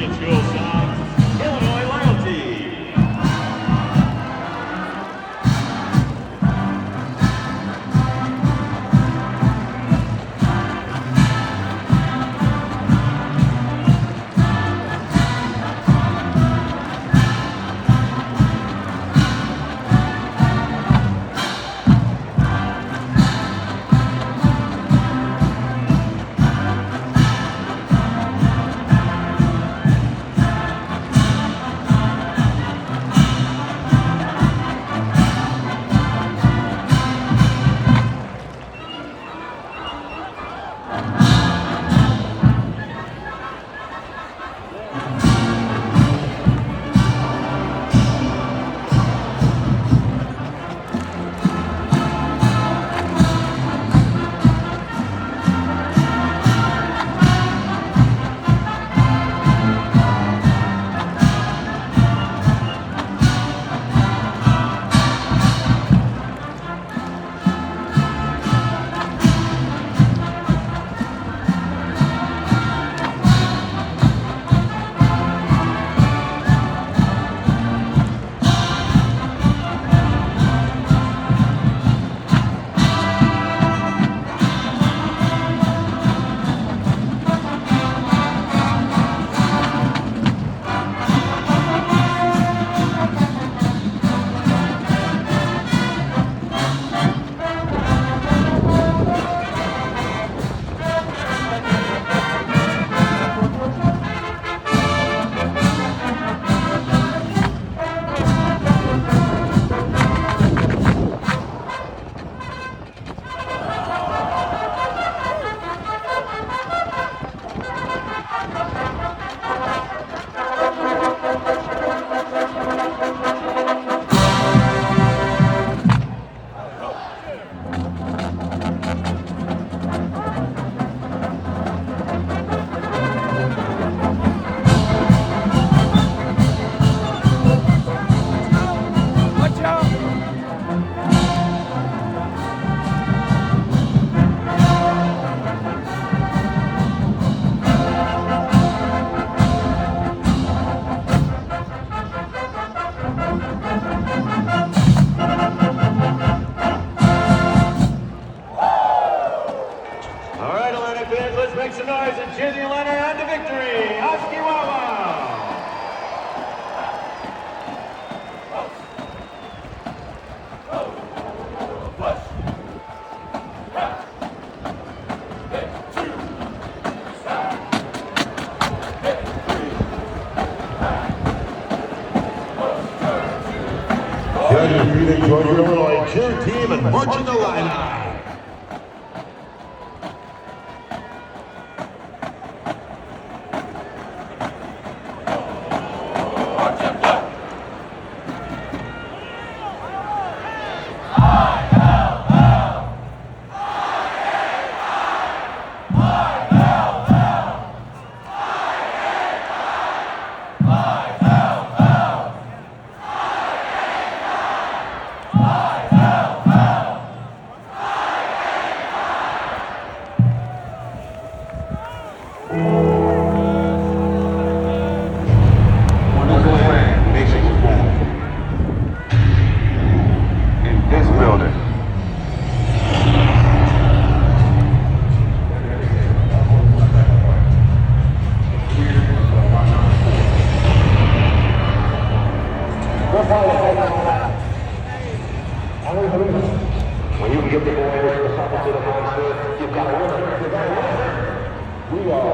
It's your side, Illinois Loyalty. All right, Illini fans, let's make some noise and cheer the Illini on to victory. Oskee Wawa! Judges, you enjoy your Illinois cheer team and marching the line. When you give the boys something to the monster, you've got to win it. We are.